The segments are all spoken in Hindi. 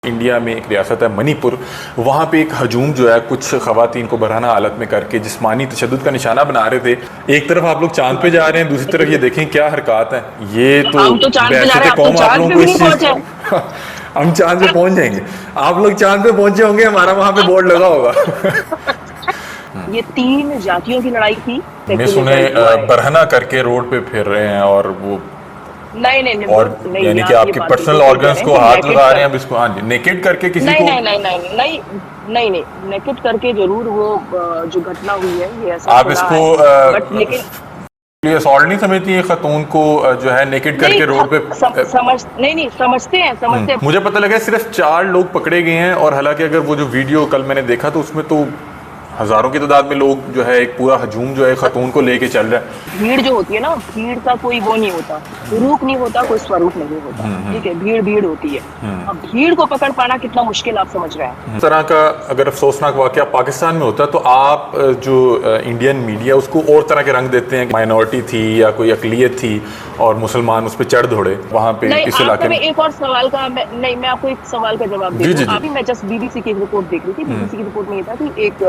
इंडिया में एक रियासत है मणिपुर, वहाँ पे एक हजूम जो है कुछ खवातीन को बरहना हालत में करके जिस्मानी तशद्दुद का निशाना बना रहे थे। एक तरफ आप लोग चांद पे जा रहे हैं, दूसरी तरफ ये देखें क्या हरकत है। ये तो हम तो चांद पे जा रहे बहशत हैं, कौम आप लोगों पे को भी इस नहीं चीज पहुंचे। हम चांद पे पहुंच जाएंगे, आप लोग चांद पे पहुंचे होंगे, हमारा वहाँ पे बोर्ड लगा होगा। ये 3 जातियों की लड़ाई थी। मैं सुने बरहना करके रोड पे फिर रहे हैं और वो नहीं और नहीं, यानी कि आप ये आपके बात पर्सनल बिल्कुल सही कह ऑर्गन्स रहे को हैं कि हाथ नेकेड लगा कर, रहे हैं, अब इसको हाँ जी नेकेड करके किसी नहीं को नहीं नहीं नहीं नहीं नहीं नहीं नेकेड करके जरूर वो जो घटना हुई है ये ऐसा आप सुना इसको है, बट लेकिन ये असॉल्ट नहीं समझती है खतून को जो है नेकेड नहीं करके रोड पे नहीं समझते हैं समझते हैं। मुझे पता लगा सिर्फ 4 लोग पकड़े गए हैं, और हालांकि अगर वो जो वीडियो कल मैंने देखा तो उसमें तो हजारों की तादाद में लोग जो है एक पूरा हजूम जो है खतून को लेके चल रहा है। भीड़ जो होती है ना, भीड़ का कोई वो नहीं होता, रूप नहीं होता, कोई स्वरूप नहीं होता, ठीक है, भीड़ भीड़ होती है। अब भीड़ को पकड़ पाना कितना मुश्किल आप समझ रहे हैं। इस तरह का अगर अफसोसनाक वाकया पाकिस्तान में होता है तो आप जो इंडियन मीडिया उसको और तरह के रंग देते हैं, माइनॉरिटी थी या कोई अकलियत थी और मुसलमान उस पर चढ़ दौड़े वहाँ पे इस इलाके में। एक और सवाल का मैं आपको एक सवाल का जवाब दे दूं। अभी मैं जस्ट बीबीसी की रिपोर्ट देख रही थी। बीबीसी की रिपोर्ट में ये था कि एक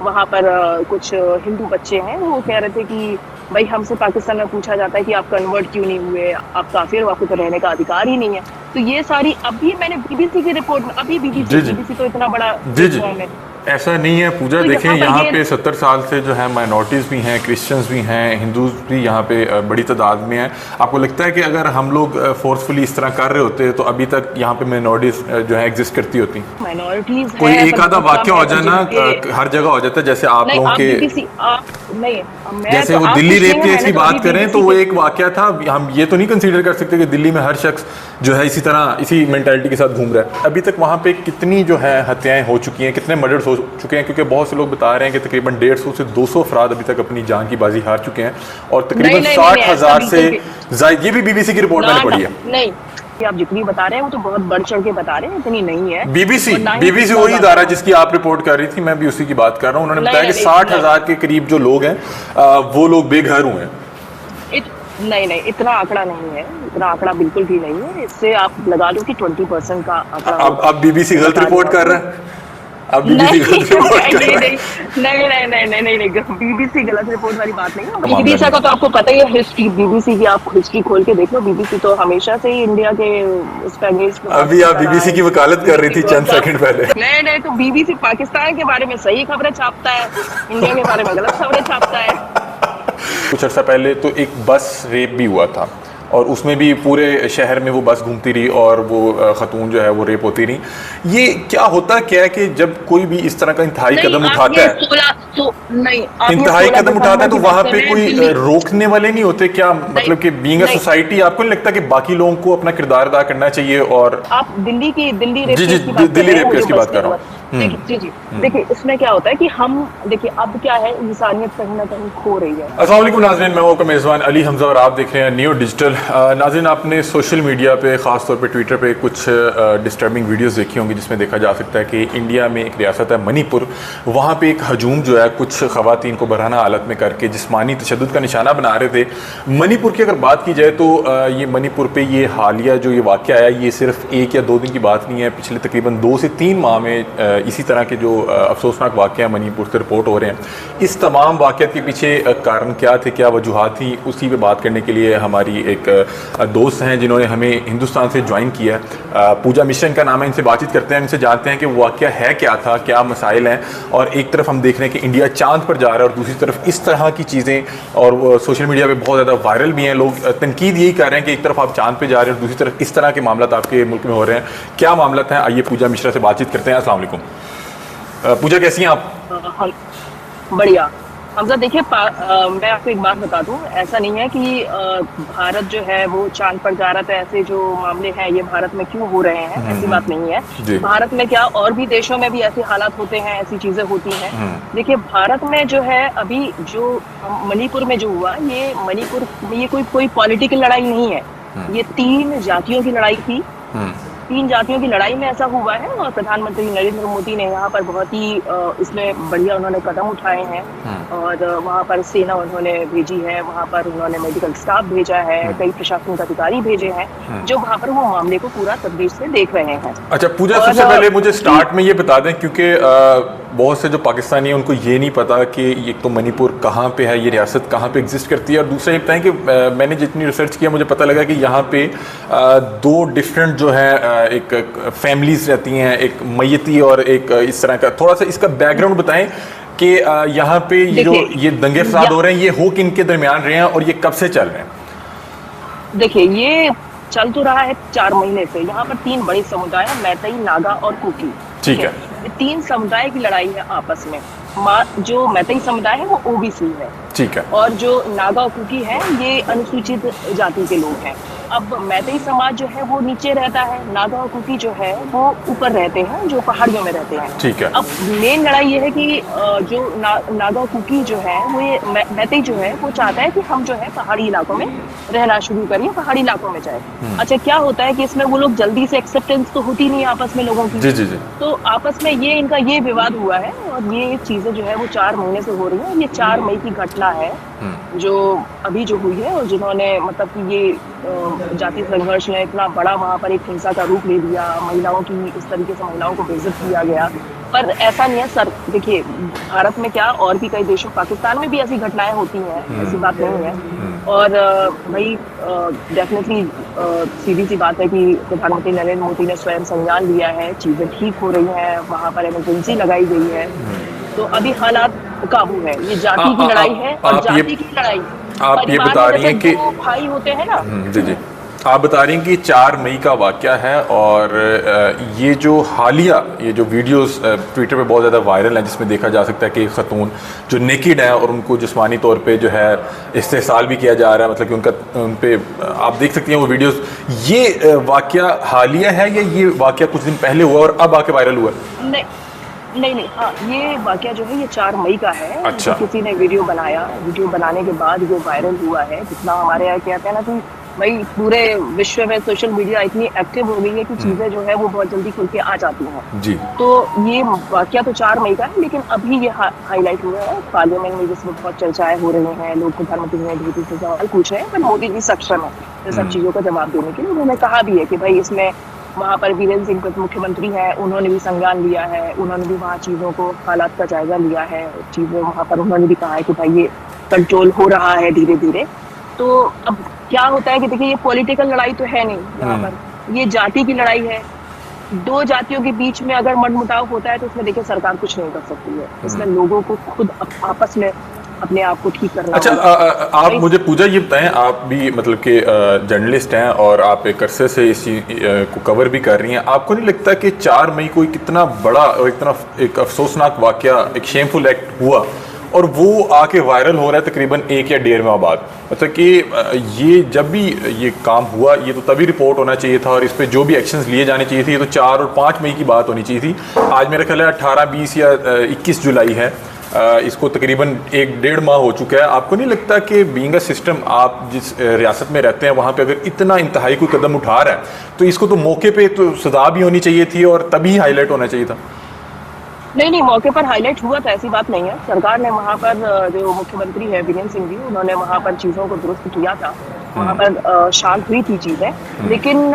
वहाँ पर कुछ हिंदू बच्चे हैं, वो कह रहे थे कि भाई हमसे पाकिस्तान में पूछा जाता है कि आप कन्वर्ट क्यों नहीं हुए, आप काफिर हो, आपको तो रहने का अधिकार ही नहीं है। तो ये सारी अभी मैंने बीबीसी की रिपोर्ट में, अभी बीबीसी तो इतना बड़ा प्लेटफॉर्म है। ऐसा नहीं है पूजा, तो देखें यहाँ पे 70 साल से जो है माइनॉरिटीज़ भी हैं, क्रिश्चियंस भी हैं, हिंदूज भी यहाँ पे बड़ी तादाद में हैं। आपको लगता है कि अगर हम लोग फोर्सफुली इस तरह कर रहे होते तो अभी तक यहाँ पे माइनॉरिटीज जो है एग्जिस्ट करती होती? माइनॉरिटीज कोई एक आधा वाक्य हो जाए ना, हर जगह हो जाता है, जैसे आप लोगों के जैसे वो दिल्ली रेप की ऐसी बात करें तो वो एक वाकया था। हम ये तो नहीं कंसीडर कर सकते कि दिल्ली में हर शख्स जो है इसी तरह इसी मेंटालिटी के साथ घूम रहा है। अभी तक वहाँ पे कितनी जो है हत्याएं हो चुकी हैं, कितने मर्डर्स हो चुके हैं, क्योंकि बहुत से लोग बता रहे हैं कि तकरीबन 150 से 200 अफराद अभी तक अपनी जान की बाजी हार चुके हैं और तकरीबन 60,000 से जायद, ये भी बीबीसी की रिपोर्ट मैंने पढ़ी है। नहीं, आप जितनी बता रहे हैं वो तो बहुत बढ़ चढ़ के बता रहे हैं, इतनी नहीं है। बीबीसी वही इदारा जिसकी आप रिपोर्ट कर रही थी, मैं भी उसी की बात कर रहा हूँ। उन्होंने बताया कि 60,000 के करीब जो लोग हैं वो लोग बेघर हुए हैं। नहीं, इतना आंकड़ा नहीं है, इतना आंकड़ा बिल्कुल भी नहीं है। इससे आप लगा लो कि 20% का आंकड़ा। अब बीबीसी गलत रिपोर्ट कर रहा है, अब बीबीसी गलत रिपोर्ट कर रहा है। नहीं, बीबीसी गलत रिपोर्ट वाली बात नहीं है। बीबीसी का तो आपको पता ही है हिस्ट्री, बीबीसी की आप हिस्ट्री खोल के देख लो। बीबीसी तो हमेशा से ही इंडिया के उस पे अगेंस्ट। अभी आप बीबीसी की वकालत कर रही थी चंद सेकंड पहले। नहीं, तो बीबीसी पाकिस्तान के बारे में सही खबरें छापता है, इंडिया के बारे में गलत खबरें छापता है। कुछ अर्सा पहले तो एक बस रेप भी हुआ था और उसमें भी पूरे शहर में वो बस घूमती रही और वो खतून जो है वो रेप होती रही। ये क्या होता क्या है कि जब कोई भी इस तरह का इंतहाई कदम उठाता है, इंतहाई कदम उठाता है तो वहाँ पे कोई रोकने वाले नहीं होते क्या? मतलब कि बीइंग अ सोसाइटी आपको नहीं लगता कि बाकी लोगों को अपना किरदार अदा करना चाहिए? और आप दिल्ली रेप केस की बात कर रहा हूँ। जी देखिए, इसमें क्या होता है कि हम देखिए अब क्या है, इंसानियत कहीं ना कहीं खो रही है। अस्सलाम वालेकुम नाज़रीन, मैं आपका मेज़बान अली हमजा और आप देख रहे हैं न्यू डिजिटल। नाज़रीन, आपने सोशल मीडिया पे ख़ास तौर पे ट्विटर पे कुछ डिस्टर्बिंग वीडियोस देखी होंगी जिसमें देखा जा सकता है कि इंडिया में एक रियासत है मणिपुर, वहाँ पे एक हजूम जो है कुछ खवातीन को बरहना हालत में करके जिस्मानी तशद्दुद का निशाना बना रहे थे। मणिपुर की अगर बात की जाए तो ये मणिपुर पे ये हालिया जो ये वाक़या आया, ये सिर्फ 1 या 2 दिन की बात नहीं है। पिछले तकरीबन 2 से 3 माह में इसी तरह के जो अफसोसनाक वाक़या मणिपुर से रिपोर्ट हो रहे हैं। इस तमाम वाक़यात के पीछे कारण क्या थे, क्या वजूहात थी, उसी पे बात करने के लिए हमारी एक दोस्त हैं जिन्होंने हमें हिंदुस्तान से ज्वाइन किया है। पूजा मिश्रा इनका नाम है। इनसे बातचीत करते हैं, इनसे जानते हैं कि वो वाक़या है क्या था, क्या मसाइल हैं। और एक तरफ हम देख रहे हैं कि इंडिया चांद पर जा रहा है और दूसरी तरफ इस तरह की चीज़ें, और सोशल मीडिया पर बहुत ज़्यादा वायरल भी हैं। लोग तनकीद यही कर रहे हैं कि एक तरफ आप चांद पर जा रहे हैं और दूसरी तरफ इस तरह के मामला आपके मुल्क में हो रहे हैं। क्या मामला हैं, आइए पूजा मिश्रा से बातचीत करते हैं। अस्सलाम वालेकुम पूजा, कैसी हैं आप? बढ़िया हमजा। देखिए मैं आपको एक बात बता दूं, ऐसा नहीं है कि भारत जो है वो चांद पर जा रहा था। ऐसे जो मामले हैं ये भारत में क्यों हो रहे हैं, ऐसी बात नहीं है। भारत में क्या, और भी देशों में भी ऐसे हालात होते हैं, ऐसी चीजें होती हैं। देखिए भारत में जो है अभी जो मणिपुर में जो हुआ, ये मणिपुर ये कोई पॉलिटिकल लड़ाई नहीं है, ये 3 जातियों की लड़ाई थी। तीन जातियों की लड़ाई में ऐसा हुआ है और प्रधानमंत्री नरेंद्र मोदी ने यहाँ पर बहुत ही इसमें बढ़िया उन्होंने कदम उठाए हैं और वहाँ पर सेना उन्होंने भेजी है, वहाँ पर उन्होंने मेडिकल स्टाफ भेजा है, कई प्रशासनिक अधिकारी भेजे हैं जो वहाँ पर वो मामले को पूरा तदबीर से देख रहे हैं। अच्छा पूजा, सबसे पहले मुझे स्टार्ट में ये बता दें, क्योंकि बहुत से जो पाकिस्तानी हैं उनको ये नहीं पता कि एक तो मणिपुर कहाँ पे है, ये रियासत कहाँ पे एग्जिस्ट करती है, और दूसरा ये बताएं कि मैंने जितनी रिसर्च किया मुझे पता लगा कि यहाँ पे दो डिफरेंट जो है एक फैमिलीज रहती हैं, एक मैयती और एक इस तरह का। थोड़ा सा इसका बैकग्राउंड बताएं कि यहाँ पे जो ये दंगे फसाद हो रहे हैं ये हो किन के दरमियान रहे हैं और ये कब से चल रहे हैं? देखिए ये चल तो रहा है 4 महीने से। यहाँ पर 3 बड़े समुदाय हैं, मैतई, नागा और कुकी। ठीक है। ये 3 समुदाय की लड़ाई है आपस में। जो मैतई समुदाय है वो ओबीसी है, ठीक है, और जो नागा और कुकी है ये अनुसूचित जाति के लोग हैं। अब मैतई समाज जो है वो नीचे रहता है, नागा और कुकी जो है वो ऊपर रहते हैं, जो पहाड़ियों में रहते हैं। ठीक है। अब मेन लड़ाई ये है कि जो नागा कुकी जो है वो ये मैतई जो है वो चाहता है कि हम जो है पहाड़ी इलाकों में रहना शुरू करिए, पहाड़ी इलाकों में जाए। अच्छा क्या होता है कि इसमें वो लोग जल्दी से एक्सेप्टेंस तो होती नहीं है आपस में लोगों की। जी। तो आपस में ये इनका ये विवाद हुआ है और ये चीजें जो है वो 4 महीने से हो रही है। ये 4 मई की घटना है जो अभी जो हुई है और जिन्होंने मतलब कि ये जातीय संघर्ष ने इतना बड़ा वहाँ पर एक हिंसा का रूप ले लिया, महिलाओं की इस तरीके से महिलाओं को बेइज्जत किया गया। पर ऐसा नहीं है सर, देखिए भारत में क्या और भी कई देशों, पाकिस्तान में भी ऐसी घटनाएं होती हैं, ऐसी बात नहीं है। और भाई डेफिनेटली सीधी सी बात है कि प्रधानमंत्री नरेंद्र मोदी ने स्वयं संज्ञान लिया है, चीजें ठीक हो रही हैं, वहाँ पर इमरजेंसी लगाई गई है, तो अभी हालात काबू है। ये जाति की लड़ाई है और जाति की लड़ाई आप ये बता रही हैं कि भाई होते हैं ना। जी आप बता रही हैं कि 4 मई का वाक़या है और ये जो हालिया ये जो वीडियोस ट्विटर पे बहुत ज़्यादा वायरल हैं जिसमें देखा जा सकता है कि एक ख़तून जो नेकेड है और उनको जिस्मानी तौर पे जो है इस्तेहसाल भी किया जा रहा है, मतलब कि उनका उन पे आप देख सकती हैं वो वीडियोस। ये वाक़या हालिया है या ये वाक़या कुछ दिन पहले हुआ और अब आके वायरल हुआ? नहीं, हाँ ये वाकया जो है ये 4 मई का है। अच्छा। किसी ने वीडियो बनाया, वीडियो बनाने के बाद ये वायरल हुआ है। जितना हमारे यहाँ कहते हैं ना कि भाई पूरे विश्व में सोशल मीडिया इतनी एक्टिव हो गई है कि चीजें जो है वो बहुत जल्दी खुल के आ जाती हैं जी। तो ये वाकया तो 4 मई का है, लेकिन अभी ये हाईलाइट हुआ है पार्लियामेंट में जिसमें बहुत चर्चाएं हो रही हैं, लोग प्रधानमंत्री नरेंद्र मोदी से सवाल पूछ रहे हैं, पर मोदी जी सक्षम है इन सब चीजों का जवाब देने के लिए। उन्होंने कहा भी है कि भाई इसमें वहाँ पर वीरेंद्र सिंह मुख्यमंत्री हैं, उन्होंने भी संज्ञान लिया है, उन्होंने भी वहाँ चीज़ों को हालात का जायजा लिया है, चीज़ें वहाँ पर उन्होंने भी कहा है कि भाई ये कंट्रोल हो रहा है धीरे धीरे। तो अब क्या होता है कि देखिए ये पॉलिटिकल लड़ाई तो है नहीं, यहाँ पर ये जाति की लड़ाई है। 2 जातियों के बीच में अगर मनमुटाव होता है तो उसमें देखिए सरकार कुछ नहीं कर सकती है, इसमें लोगों को खुद आपस में अपने आप को ठीक करना। अच्छा आप मुझे पूजा ये बताएं, आप भी मतलब कि जर्नलिस्ट हैं और आप एक अरसे से इस चीज़ को कवर भी कर रही हैं, आपको नहीं लगता कि 4 मई को कितना बड़ा और इतना एक अफसोसनाक वाकया, एक शेमफुल एक्ट हुआ और वो आके वायरल हो रहा है तकरीबन 1 या 1.5 माह बाद? मतलब कि ये जब भी ये काम हुआ ये तो तभी रिपोर्ट होना चाहिए था और इस पर जो भी एक्शंस लिए जाने चाहिए थे ये तो 4 और 5 मई की बात होनी चाहिए थी। आज मेरा ख्याल है 18, 20 या 21 जुलाई है, इसको तकरीबन 1-1.5 माह हो चुका है। आपको नहीं लगता कि बीइंग अ सिस्टम आप जिस रियासत में रहते हैं वहाँ पे अगर इतना इंतहाई कोई कदम उठा रहा है तो इसको तो मौके पे तो सजा भी होनी चाहिए थी और तभी हाईलाइट होना चाहिए था? नहीं, मौके पर हाईलाइट हुआ था, ऐसी बात नहीं है। सरकार ने वहाँ पर जो मुख्यमंत्री है वीरेंद्र सिंह जी, उन्होंने वहाँ पर चीज़ों को दुरुस्त किया था, वहाँ पर शांत हुई थी चीज़ें। लेकिन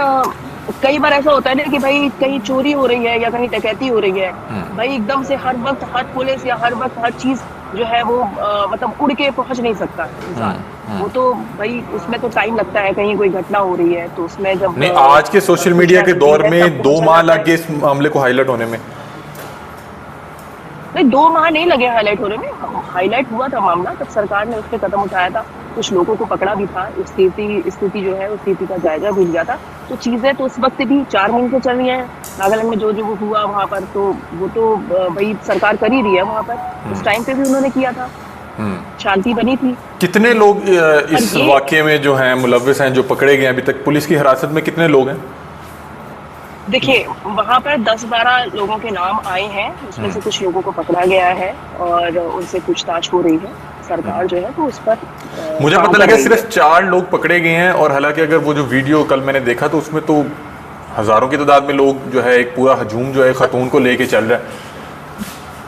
कई बार ऐसा होता है ना कि भाई कहीं चोरी हो रही है या कहीं डकैती हो रही है, भाई एकदम से हर वक्त हर पुलिस या हर वक्त हर चीज जो है वो मतलब उड़ के पहुंच नहीं सकता इंसान। वो तो भाई उसमें तो टाइम लगता है, कहीं कोई घटना हो रही है तो उसमें जब नहीं आज के सोशल मीडिया के दौर में 2 माह लग गए इस मामले को हाईलाइट होने में। नहीं 2 माह नहीं लगे हाईलाइट होने में, हाईलाइट हुआ था मामला तब सरकार ने उस पर कदम उठाया था, कुछ लोगों को पकड़ा भी था, स्थिति जो है उस स्थिति का जायजा भी लिया था। तो चीजें तो उस वक्त भी 4 महीने से चल रही हैं। नागालैंड में जो हुआ वहाँ पर तो वो तो भाई सरकार कर ही रही है, वहाँ पर उस टाइम पे भी उन्होंने किया था, शांति बनी थी। कितने लोग इस वाकये में जो हैं मुलव्विस हैं जो पकड़े गए अभी तक? पुलिस की हिरासत में कितने लोग हैं? देखिए वहाँ पर 10-12 लोगों के नाम आए हैं, उसमें से कुछ लोगों को पकड़ा गया है और उनसे पूछताछ हो रही है। सरकार जो है तो उस पर मुझे पता लगा सिर्फ 4 लोग पकड़े गए हैं और हालांकि अगर वो जो वीडियो कल मैंने देखा तो उसमें तो हज़ारों की तादाद में लोग जो है एक पूरा हजूम जो है खातून को लेके चल रहा है।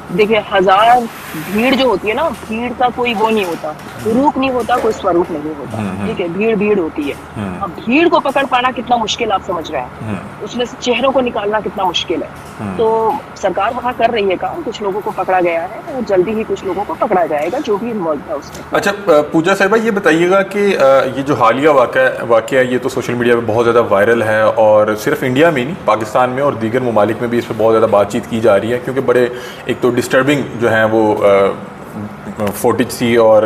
देखिए, हजार भीड़ जो होती है ना, भीड़ का कोई वो नहीं होता, रूप नहीं होता, कोई स्वरूप नहीं होता। ठीक है, भीड़ भीड़ होती है। अब भीड़ को पकड़ पाना कितना मुश्किल आप समझ रहे हैं, उसमें से चेहरों को निकालना कितना मुश्किल है। तो सरकार वहाँ कर रही है काम, कुछ लोगों को पकड़ा गया है और जल्दी ही कुछ लोगों को पकड़ा जाएगा जो भी इन्वॉल्व है उसमें। अच्छा पूजा साहिबा, ये बताइएगा कि ये जो हालिया वाक़या ये तो सोशल मीडिया पे बहुत ज़्यादा वायरल है, और सिर्फ इंडिया में ही नहीं, पाकिस्तान में और दीगर ममालिक में भी इस पर बहुत ज़्यादा बातचीत की जा रही है, क्योंकि बड़े एक तो डिस्टर्बिंग जो है वो फुटेज थी। और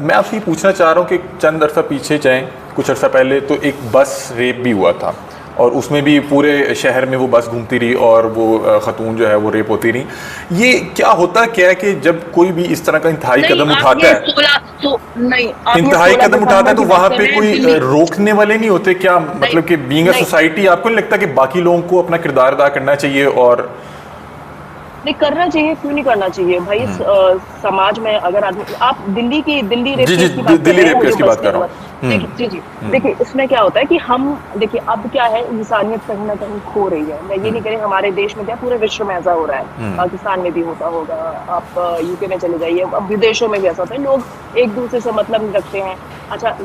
मैं आपसे ये पूछना चाह रहा हूँ कि चंद अर्सा पीछे जाएं, कुछ अर्सा पहले तो एक बस रेप भी हुआ था, और उसमें भी पूरे शहर में वो बस घूमती रही और वो खतून जो है वो रेप होती रही। ये क्या होता क्या है कि जब कोई भी इस तरह का इंतहाई कदम उठाता है, इंतहाई कदम उठाता है, तो वहाँ पे कोई रोकने वाले नहीं होते क्या? मतलब कि बीइंग अ सोसाइटी आपको नहीं लगता कि बाकी लोगों को अपना किरदार अदा करना चाहिए? और नहीं करना चाहिए, क्यों नहीं करना चाहिए भाई? समाज में अगर आदमी, आप दिल्ली रेप केस की बात कर रहा हूँ। देखिए इसमें क्या होता है कि हम देखिए अब क्या है, इंसानियत कहीं ना कहीं खो रही है। मैं ये नहीं कह रही हमारे देश में, क्या पूरे विश्व में ऐसा हो रहा है, पाकिस्तान में भी होता होगा, आप यूके में चले जाइए, अब विदेशों में भी ऐसा होता है, लोग एक दूसरे से मतलब नहीं रखते हैं। अच्छा,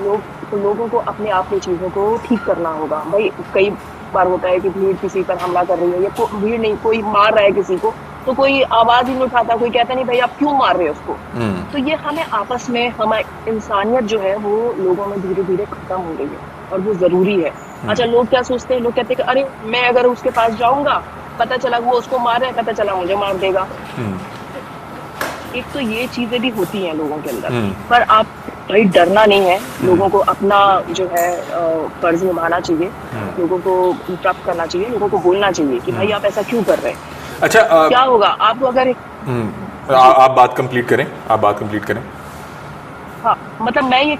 लोगों को अपने आप में चीजों को ठीक करना होगा भाई। कई बार होता है कि भीड़ किसी पर हमला कर रही है, या भीड़ नहीं, कोई मार रहा है किसी को, तो कोई आवाज ही नहीं उठाता, कोई कहता नहीं भाई आप क्यों मार रहे हो उसको। तो ये हमें आपस में, हमारी इंसानियत जो है वो लोगों में धीरे धीरे खत्म हो रही है, और वो जरूरी है। अच्छा, लोग क्या सोचते हैं, लोग कहते हैं कि अरे मैं अगर उसके पास जाऊंगा, पता चला वो उसको मार रहा है, पता चला मुझे मार देगा। एक तो ये चीजें भी होती हैं लोगों के अंदर, पर आप भाई डरना नहीं है, लोगों को अपना जो है फर्ज निभाना चाहिए, लोगों को इंटरप्ट करना चाहिए, लोगों को बोलना चाहिए कि भाई आप ऐसा क्यों कर रहे हैं। अच्छा क्या होगा आपको अगर आप बात कंप्लीट करें, आप बात कंप्लीट करें। हाँ, मतलब मैं ये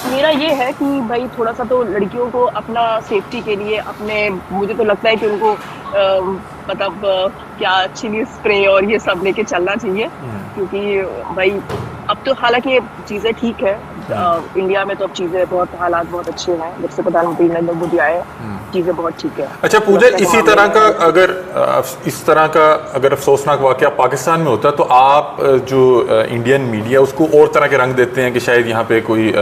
मेरा ये है कि भाई थोड़ा सा तो लड़कियों को अपना सेफ्टी के लिए अपने, मुझे तो लगता है कि उनको मतलब क्या चिली स्प्रे और ये सब लेके चलना चाहिए, क्योंकि भाई अब तो हालांकि ये चीज़ें ठीक है, इंडिया में तो अब चीज़ें बहुत, हालात बहुत अच्छे हैं, जब से प्रधानमंत्री नरेंद्र मोदी आए चीज़ें बहुत ठीक है। अच्छा पूजा, इसी तरह का अगर अफसोसनाक वाकया पाकिस्तान में होता है, तो आप जो इंडियन मीडिया उसको और तरह के रंग देते हैं कि शायद यहाँ पे कोई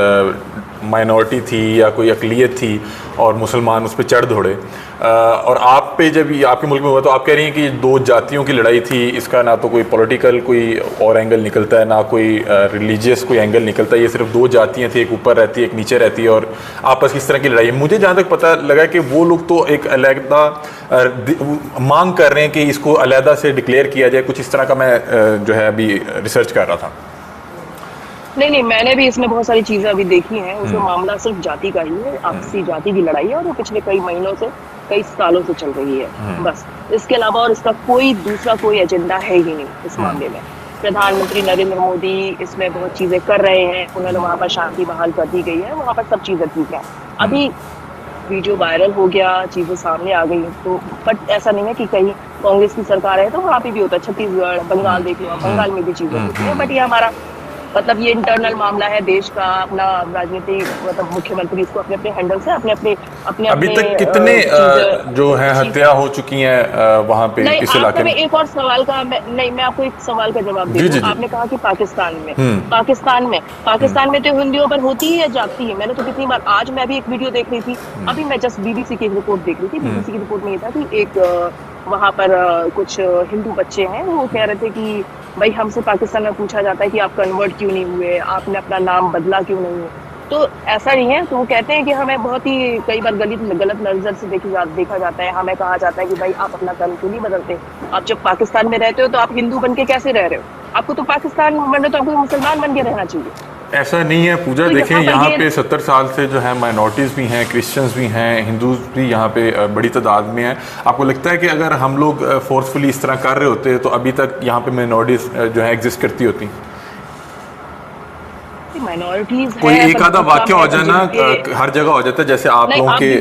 माइनॉरिटी थी या कोई अकलियत थी और मुसलमान उस पर चढ़ दौड़े, और आप पे जब आपके मुल्क में हुआ तो आप कह रही हैं कि दो जातियों की लड़ाई थी, इसका ना तो कोई पॉलिटिकल कोई और एंगल निकलता है, ना कोई रिलीजियस कोई एंगल निकलता है, ये सिर्फ दो जातियाँ थी, एक ऊपर रहती है एक नीचे रहती है, और आपस की इस तरह की लड़ाई है। मुझे जहाँ तक पता लगा कि वो लोग तो एक अलहदा मांग कर रहे हैं कि इसको अलहदा से डिक्लेयर किया जाए, कुछ इस तरह का मैं जो है अभी रिसर्च कर रहा था। नहीं, मैंने भी इसमें बहुत सारी चीजें अभी देखी हैं, उसमें मामला सिर्फ जाति का ही है, आपसी जाति की लड़ाई है, और वो पिछले कई महीनों से, कई सालों से चल रही है बस। इसके अलावा और इसका कोई दूसरा कोई एजेंडा है ही नहीं इस मामले में। प्रधानमंत्री नरेंद्र मोदी इसमें बहुत चीजें कर रहे हैं, उन्होंने वहाँ पर शांति बहाल कर दी गई है, वहाँ पर सब चीजें ठीक है। अभी वीडियो वायरल हो गया, चीजें सामने आ गई, तो बट ऐसा नहीं है कि कहीं कांग्रेस की सरकार है तो वहाँ पे भी होता है, छत्तीसगढ़, बंगाल देख लो, बंगाल में भी चीजें होती है, बट ये हमारा मतलब ये इंटरनल मामला है देश का, अपना राजनीतिक मतलब मुख्यमंत्री इसको अपने अपने हैंडल से अपने अभी तक कितने जो है हत्या हो चुकी हैं वहाँ पे किस इलाके में? एक और सवाल का मैं आपको एक सवाल का जवाब दे दूं। आपने कहा कि पाकिस्तान में तो हिंदुओं पर होती ही है, जाती है। मैंने तो कितनी बार, आज मैं भी एक वीडियो देख रही थी, अभी मैं जस्ट बीबीसी की रिपोर्ट देख रही थी। बीबीसी की रिपोर्ट में ये था कि एक वहाँ पर कुछ हिंदू बच्चे हैं, वो कह रहे थे कि भाई हमसे पाकिस्तान में पूछा जाता है कि आप कन्वर्ट क्यों नहीं हुए, आपने अपना नाम बदला क्यों नहीं। तो ऐसा नहीं है, तो वो कहते हैं कि हमें बहुत ही कई बार गलत नजर से देखा जाता है, हमें कहा जाता है कि भाई आप अपना धर्म क्यों नहीं बदलते, आप जब पाकिस्तान में रहते हो तो आप हिंदू बन के कैसे रह रहे हो, आपको तो पाकिस्तान में तो आपको मुसलमान बन के रहना चाहिए। ऐसा नहीं है पूजा, तो देखिए यहाँ पे 70 साल से जो है माइनॉरिटीज़ भी हैं, क्रिश्चियंस भी हैं, हिंदूज भी यहाँ पे बड़ी तादाद में हैं। आपको लगता है कि अगर हम लोग फोर्सफुली इस तरह कर रहे होते तो अभी तक यहाँ पे माइनॉरिटीज़ जो है एग्जिस्ट करती होती? माइनॉरिटीज कोई एक आधा वाक्य हो जाना हर जगह हो जाता है, जैसे आप लोगों के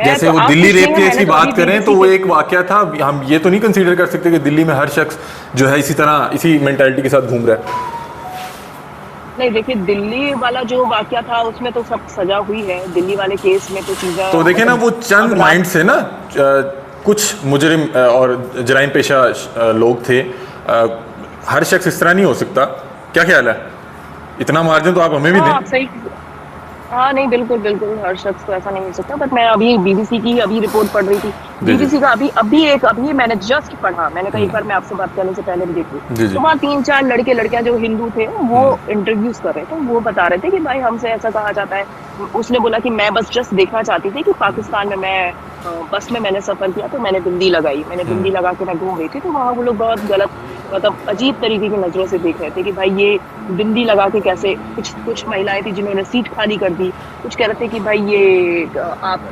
जैसे वो दिल्ली रेप केस की बात करें तो वो एक वाक्य था, हम ये तो नहीं कंसीडर कर सकते कि दिल्ली में हर शख्स जो है इसी तरह इसी मेंटालिटी के साथ घूम रहा है। नहीं देखिए, दिल्ली वाला जो वाकया था उसमें तो सब सजा हुई है, दिल्ली वाले केस में तो चीज़ें तो देखिए ना, वो चंद अब माइंड से ना कुछ मुजरिम और जराइम पेशा लोग थे। हर शख्स इस तरह नहीं हो सकता। क्या ख्याल है? इतना मार्जिन तो आप हमें भी हाँ, दें। आप सही। हाँ, नहीं बिल्कुल, बिल्कुल, हर शख्स को ऐसा नहीं हो सकता। बट मैं अभी बीबीसी की अभी रिपोर्ट पढ़ रही थी। जी जी बीबीसी का अभी मैंने जस्ट पढ़ा। मैंने कहा एक बार मैं आपसे बात करने से पहले भी देखी। जी जी तो वहाँ 3-4 लड़के लड़कियां जो हिंदू थे वो इंटरव्यूज कर रहे थे। वो बता रहे थे कि भाई हमसे ऐसा कहा जाता है। उसने बोला कि मैं बस जस्ट देखना चाहती थी कि पाकिस्तान में मैं बस में मैंने सफर किया तो मैंने बिंदी लगाई। मैंने बिंदी लगा के मैं घूम रही थी, तो वहाँ वो लोग बहुत गलत, मतलब अजीब तरीके की नजरों से देख रहे थे कि भाई ये बिंदी लगा के कैसे। कुछ कुछ महिलाएं थी जिन्होंने सीट खाली कर दी। कुछ कह रहे थे कि भाई ये आप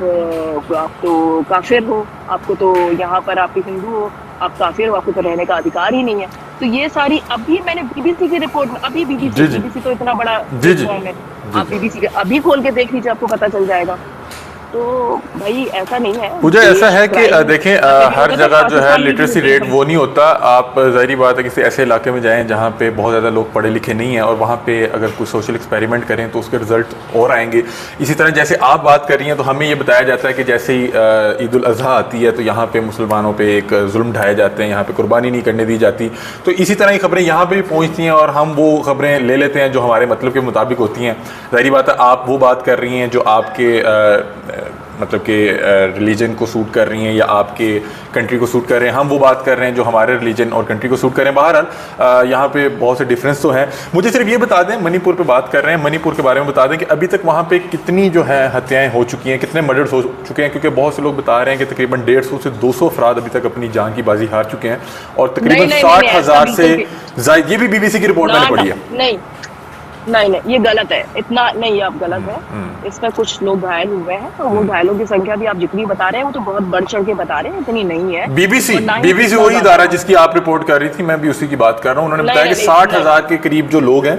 तो काफिर हो, आपको तो यहाँ पर आप हिंदू हो, आप काफिर हो, आपको तो रहने का अधिकार ही नहीं है। तो ये सारी अभी मैंने बीबीसी की रिपोर्ट में, अभी जी जी बीबीसी तो इतना बड़ा जी जी प्लेटफॉर्म है, जी आप जी। बीबीसी के अभी खोल के देख लीजिए, आपको पता चल जाएगा। तो भाई ऐसा नहीं है, पूजा ऐसा देश है कि क्राइम देखें, करने भी हर होते तो जगह जो है पाकिस्तान में भी लिटरेसी होते रेट हैं। वो नहीं होता। आप ज़ाहिर बात है किसी ऐसे इलाके में जाएं जहाँ पे बहुत ज़्यादा लोग पढ़े लिखे नहीं हैं, और वहाँ पे अगर कोई सोशल एक्सपेरिमेंट करें तो उसके रिजल्ट और आएंगे। इसी तरह जैसे आप बात कर रही हैं, तो हमें ये बताया जाता है कि जैसे ही ईद उल अज़हा आती है तो यहाँ पे मुसलमानों पे एक जुल्म ढाए जाते हैं, यहाँ पे कुर्बानी नहीं करने दी जाती। तो इसी तरह की खबरें यहाँ पे भी पहुँचती हैं और हम वो खबरें ले लेते हैं जो हमारे मतलब के मुताबिक होती हैं। ज़ाहिर बात है आप वो बात कर रही हैं जो आपके मतलब कि रिलीजन को सूट कर रही हैं या आपके कंट्री को सूट कर रहे हैं। हम वो बात कर रहे हैं जो हमारे रिलीजन और कंट्री को सूट कर रहे हैं। बहरहाल यहाँ पे बहुत से डिफरेंस तो हैं। मुझे सिर्फ ये बता दें, मणिपुर पे बात कर रहे हैं, मणिपुर के बारे में बता दें कि अभी तक वहाँ पे कितनी जो है हत्याएं हो चुकी हैं, कितने मर्डर्स हो चुके हैं, क्योंकि बहुत से लोग बता रहे हैं कि तकरीबन 150 से 200 अफराद अभी तक अपनी जान की बाजी हार चुके हैं, और तकरीबन नहीं नहीं नहीं नहीं, ऐसा 60,000 से बिल्कुल भी जायद, ये भी बीबीसी की रिपोर्ट मैंने पढ़ी है। नहीं नहीं नहीं, ये गलत है। इतना नहीं, आप गलत है। इसमें कुछ लोग घायल हुए हैं, और वो घायलों की संख्या भी आप जितनी बता रहे हैं वो तो बहुत बढ़ चढ़ के बता रहे हैं, इतनी नहीं है। बीबीसी और ना ही बीबीसी इतना वही ज्यादा इदारा है। जिसकी आप रिपोर्ट कर रही थी, मैं भी उसी की बात कर रहा हूँ। उन्होंने नहीं बताया कि नहीं 60,000 के करीब जो लोग हैं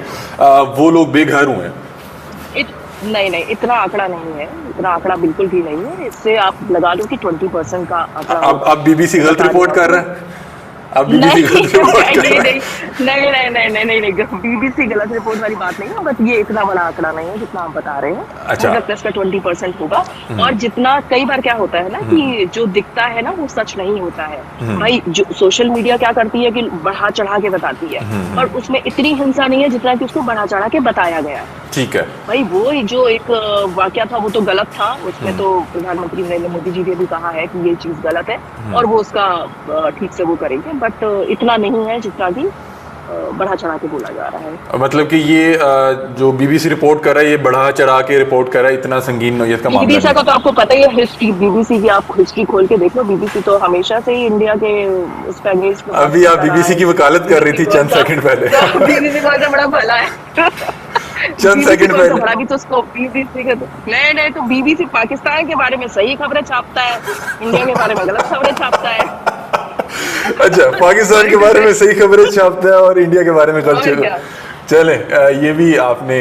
वो लोग बेघर हुए हैं। नहीं नहीं, इतना आंकड़ा नहीं है, इतना आंकड़ा बिल्कुल भी नहीं है। इससे आप लगा लो कि 20% का आंकड़ा होगा। अब बीबीसी गलत बता रिपोर्ट दिया कर आपको। रहा है। अब बीबीसी नहीं गलत रिपोर्ट कर नहीं रहा नहीं है। नहीं नहीं नहीं नहीं नहीं नहीं, बीबीसी गलत रिपोर्ट वाली बात नहीं है। बट ये इतना बड़ा आंकड़ा नहीं है जितना हम बता रहे हैं। अच्छा। 100+ का 20% होगा। और जितना कई बार क्या होता है ना कि जो दिखता है ना वो सच नहीं होता है। भाई जो सोशल मीडिया क्या करती है कि बढ़ा चढ़ा के बताती है, और उसमें इतनी हिंसा नहीं है जितना कि उसको बढ़ा चढ़ा के बताया गया है। ठीक है। भाई वो जो एक वाकया था वो तो गलत था। उसमें तो प्रधानमंत्री नरेंद्र मोदी जी ने भी कहा है कि ये चीज गलत है, और वो उसका ठीक से वो करेंगे। बट इतना नहीं है जितना कि बढ़ा चढ़ा के बोला जा रहा है। मतलब कि ये जो बीबीसी रिपोर्ट कर रहा है, ये बढ़ा चढ़ा के रिपोर्ट कर रहा है, इतना संगीन नौयत का मामला बीबीसी का नहीं। तो आपको पता ही है, हिस्ट्री बीबीसी की आप हिस्ट्री खोल के देख लो। बीबीसी तो हमेशा से ही इंडिया के उस पे अगेंस्ट अभी आप बीबीसी की वकालत कर रही थी चंद सेकंड पहले। बीबीसी को तो बड़ा भला है। चंद सेकंड तो पहले। बड़ा भी तो उसको बीबीसी के तो नहीं नहीं, तो बीबीसी पाकिस्तान के बारे में सही खबरें छापता है, इंडिया के बारे में गलत खबरें छापता है। अच्छा, पाकिस्तान के बारे में सही खबरें छापता है और इंडिया के बारे में गलत। और क्या? चले, ये भी आपने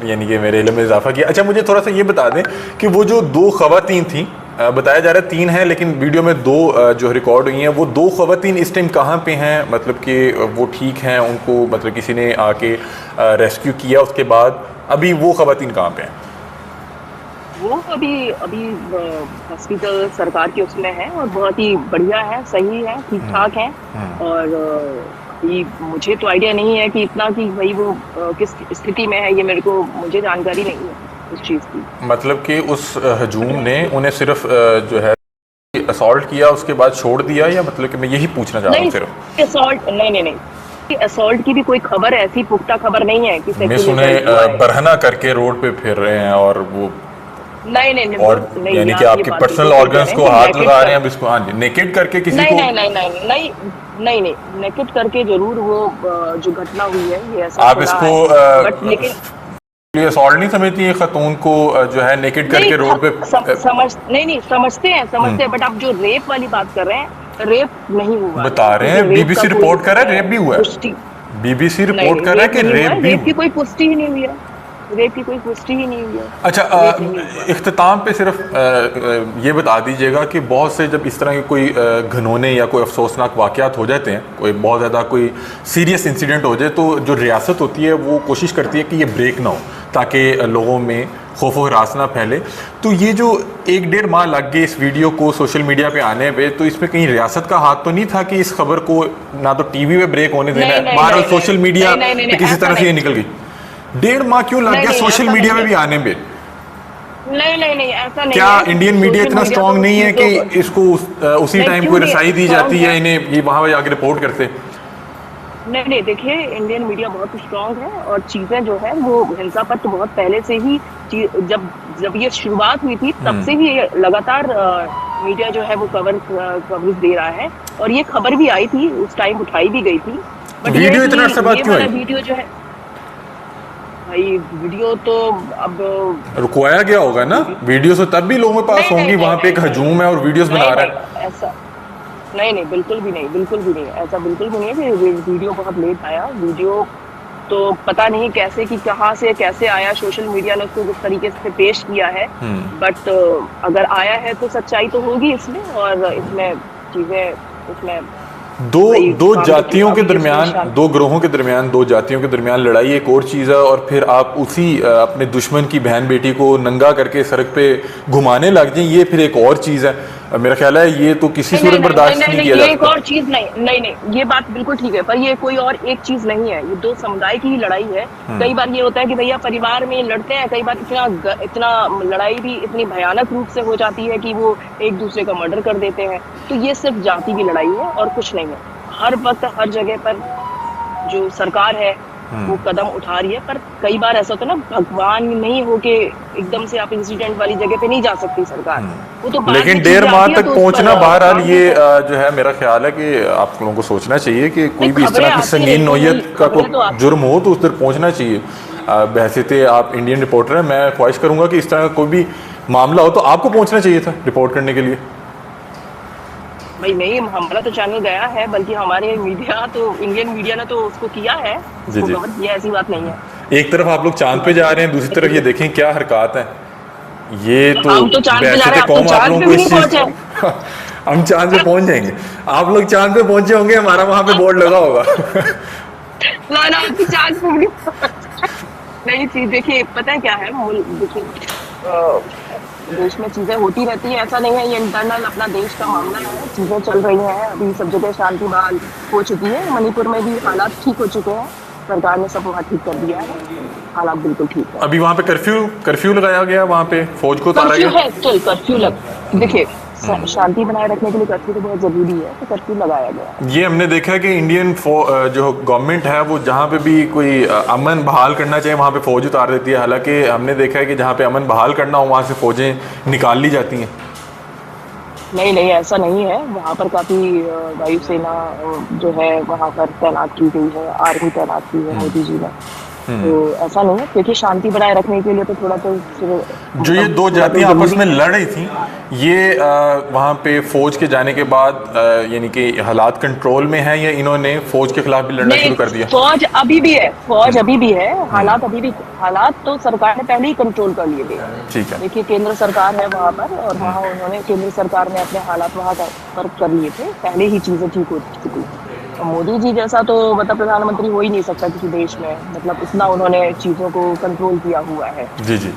यानी कि मेरे इल्म में इजाफा किया। अच्छा, मुझे थोड़ा सा ये बता दें कि वो जो 2 खवातीन थी, बताया जा रहा है 3 हैं लेकिन वीडियो में 2 जो रिकॉर्ड हुई हैं, वो 2 खवातीन इस टाइम कहाँ पे हैं? मतलब कि वो ठीक हैं, उनको मतलब किसी ने आके रेस्क्यू किया उसके बाद, अभी वो खवातीन कहाँ पे हैं? वो अभी अभी हॉस्पिटल सरकार के उसमें है, और बहुत ही बढ़िया है, सही है, ठीक ठाक है। और अभी मुझे तो आइडिया नहीं है कि इतना कि भाई वो किस स्थिति में है, ये मुझे जानकारी नहीं है उस चीज़ की। मतलब कि उस हजूम ने उन्हें सिर्फ जो है असॉल्ट किया, उसके बाद छोड़ दिया, या मतलब कि मैं यही पूछना चाह रहा हूँ सिर्फ। असॉल्ट नहीं, असॉल्ट की भी कोई खबर ऐसी पुख्ता खबर नहीं है कि मैं सुने बरहना करके रोड पे फिर रहे हैं, और वो नहीं और यानी कि आपके पर्सनल ऑर्गन्स को हाथ लगा रहे हैं। अब इसको हाँ जी, नेकेड करके किसी नहीं को नहीं नहीं नहीं नहीं नहीं नहीं, नेकेड करके जरूर वो जो घटना हुई है ये ऐसा आप इसको बट लेकिन असॉल्ट नहीं समझती है खातून को जो है नेकेड करके रोड पे समझते हैं। बट आप जो रेप वाली बात कर रहे हैं, रेप नहीं हुआ, बता रहे हैं। बीबीसी रिपोर्ट कर रहा है रेप भी हुआ है। बीबीसी रिपोर्ट कर रहा है कि रेप भी की कोई पुष्टि ही नहीं हुई है। रेप की कोई पुष्टि ही नहीं हुई है। अच्छा, रेप नहीं हुआ। इख्तिताम पे सिर्फ ये बता दीजिएगा कि बहुत से जब इस तरह के कोई घिनौने या कोई अफसोसनाक वाक़यात हो जाते हैं, कोई बहुत ज़्यादा कोई सीरियस इंसिडेंट हो जाए, तो जो रियासत होती है वो कोशिश करती है कि ये ब्रेक ना हो, ताकि लोगों में खौफ व हरास ना फैले। तो ये जो 1-1.5 माह लग गए इस वीडियो को सोशल मीडिया पे आने पे, तो इसमें कहीं रियासत का हाथ तो नहीं था कि इस खबर को ना तो टीवी पे ब्रेक होने देना है, बहरहाल सोशल मीडिया पे किसी तरह से ये निकल गई। 1.5 माह क्यों लग गया सोशल मीडिया में भी आने में? नहीं ऐसा नहीं क्या है। इंडियन मीडिया इतना स्ट्रांग नहीं है कि इसको उसी टाइम कोई रसाई दी जाती है, इन्हें ये वहां जाके रिपोर्ट करते? नहीं देखिए, इंडियन मीडिया बहुत स्ट्रांग है और चीजें जो है वो हिंसा पर तो बहुत पहले से ही, जब ये शुरुआत हुई थी तब से ही लगातार मीडिया जो है वो कवरेज दे रहा है। और ये खबर भी आई थी उस टाइम, उठाई भी गई थी। बट वीडियो इतना अर्सा बाद क्यों आई? वीडियो जो है भाई, वीडियो तो अब रुकवाया गया होगा ना, वीडियो तो तब भी लोगों के पास होंगी, वहां पे एक हजूम है और वीडियोस बना रहा है। ऐसा नहीं, बिल्कुल भी नहीं, ऐसा बिल्कुल भी नहीं है कि वीडियो बहुत लेट आया। वीडियो तो पता नहीं कैसे कि कहाँ से कैसे आया, सोशल मीडिया ने उसको किस तरीके से पेश किया है। बट अगर आया है तो सच्चाई तो होगी इसमें, और इसमें चीजें इसमें दो जातियों के दरमियान, 2 ग्रोहों के दरमियान, 2 जातियों के दरमियान लड़ाई एक और चीज़ है, और फिर आप उसी अपने दुश्मन की बहन बेटी को नंगा करके सड़क पे घुमाने लग जाएं, ये फिर एक और चीज़ है। मेरा ख्याल है ये तो किसी सूरत बर्दाश्त नहीं किया जा सकता। एक और चीज़ नहीं, ये बात बिल्कुल ठीक है, पर ये कोई और एक चीज़ नहीं है, ये 2 समुदाय की ही लड़ाई है। कई बार ये होता है कि भैया परिवार में लड़ते हैं, कई बार इतना लड़ाई भी इतनी भयानक रूप से हो जाती है कि वो एक दूसरे का मर्डर कर देते हैं। तो ये सिर्फ जाति की लड़ाई है और कुछ नहीं है। हर वक्त हर जगह पर जो सरकार है वो कदम उठा रही है, पर कई बार ऐसा होता है ना, भगवान नहीं हो के एकदम से आप इंसिडेंट वाली जगह पे नहीं जा सकती सरकार। वो तो लेकिन 1.5 माह तक पहुंचना, बहरहाल ये जो है मेरा ख्याल है कि आप लोगों को सोचना चाहिए कि कोई भी इस तरह की संगीन नौयत का कोई जुर्म हो तो उस तक पहुंचना चाहिए। बहसीते आप इंडियन रिपोर्टर हैं, मैं ख्वाहिश करूंगा कि इस तरह का कोई भी मामला हो तो आपको पहुंचना चाहिए था रिपोर्ट करने के लिए। भाई नहीं, हमारा तो चैनल गया है, बल्कि हमारे मीडिया तो, इंडियन मीडिया ने तो उसको किया है, उसको कवर किया, ऐसी बात नहीं है। एक तरफ आप लोग चांद पे जा रहे हैं, दूसरी तरफ ये देखें क्या हरकत है। ये तो हम तो चांद पे जा रहे हैं, आप तो चांद पे भी नहीं पहुंचे। हम चांद पे पहुंच जाएंगे, आप लोग चांद पे पहुंचे होंगे, हमारा वहां पे बोर्ड लगा होगा। ना चांद पे भी नहीं। चीज देखिए, पता है क्या है, देखिए देश में चीजें होती रहती है, ऐसा नहीं है ये इंटरनल अपना देश का मामला है। चीजें चल रही हैं, अभी सब जगह शांति बहाल हो चुकी है, मणिपुर में भी हालात ठीक हो चुके हैं, सरकार ने सब वहाँ ठीक कर दिया है, हालात बिल्कुल ठीक है। अभी वहाँ पे कर्फ्यू लगाया गया, वहाँ पे फौज को उतारा गया है, स्टिल कर्फ्यू देखिए शांति बनाए रखने के लिए कर्फ्यू तो बहुत जरूरी है, तो कर्फ्यू लगाया गया। ये हमने देखा है कि इंडियन जो गवर्नमेंट है वो जहाँ पे भी कोई अमन बहाल करना चाहिए वहाँ पे फौज उतार देती है, हालांकि हमने देखा है कि जहाँ पे अमन बहाल करना हो वहाँ से फौजें निकाल ली जाती हैं। नहीं ऐसा नहीं है, वहाँ पर काफी वायुसेना जो है वहाँ पर तैनात की गई है, आर्मी तैनात की है मोदी जी ने। तो ऐसा नहीं है, क्योंकि शांति बनाए रखने के लिए तो थोड़ा तो जो ये 2 जातियां आपस में लड़ रही थी, ये वहाँ पे फौज के जाने के बाद यानी कि हालात कंट्रोल में है, या इन्होंने फौज के खिलाफ भी लड़ना शुरू कर दिया? फौज अभी भी है, हालात तो सरकार ने पहले ही कंट्रोल कर लिए थे। ठीक है, देखिए केंद्र सरकार है वहाँ पर, और वहाँ उन्होंने, केंद्र सरकार ने अपने हालात वहाँ पर कर लिए थे, पहले ही चीजें ठीक हो चुकी। मोदी जी जैसा तो मतलब प्रधानमंत्री हो ही नहीं सकता किसी देश में, मतलब इतना उन्होंने चीज़ों को कंट्रोल किया हुआ है। जी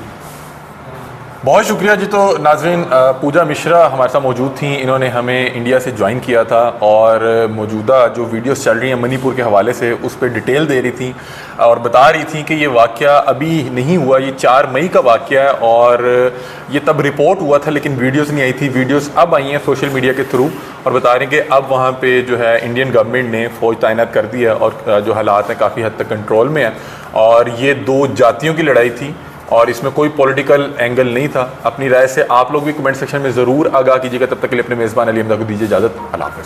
बहुत शुक्रिया जी। तो नाज़रीन, पूजा मिश्रा हमारे साथ मौजूद थी, इन्होंने हमें इंडिया से ज्वाइन किया था और मौजूदा जो वीडियोस चल रही हैं मणिपुर के हवाले से उस पर डिटेल दे रही थी और बता रही थी कि ये वाक़या अभी नहीं हुआ, ये 4 मई का वाक़या है और ये तब रिपोर्ट हुआ था लेकिन वीडियोस नहीं आई थी। वीडियोस अब आई हैं सोशल मीडिया के थ्रू और बता रहे हैं कि अब वहाँ पे जो है इंडियन गवर्नमेंट ने फ़ौज तैनात कर दी है और जो हालात हैं काफ़ी हद तक कंट्रोल में है और ये 2 जातियों की लड़ाई थी और इसमें कोई पॉलिटिकल एंगल नहीं था। अपनी राय से आप लोग भी कमेंट सेक्शन में ज़रूर आगाह कीजिएगा। तब तक के लिए अपने मेज़बान अली हमदा को दीजिए इजाज़त। अल्लाह हाफ़िज़।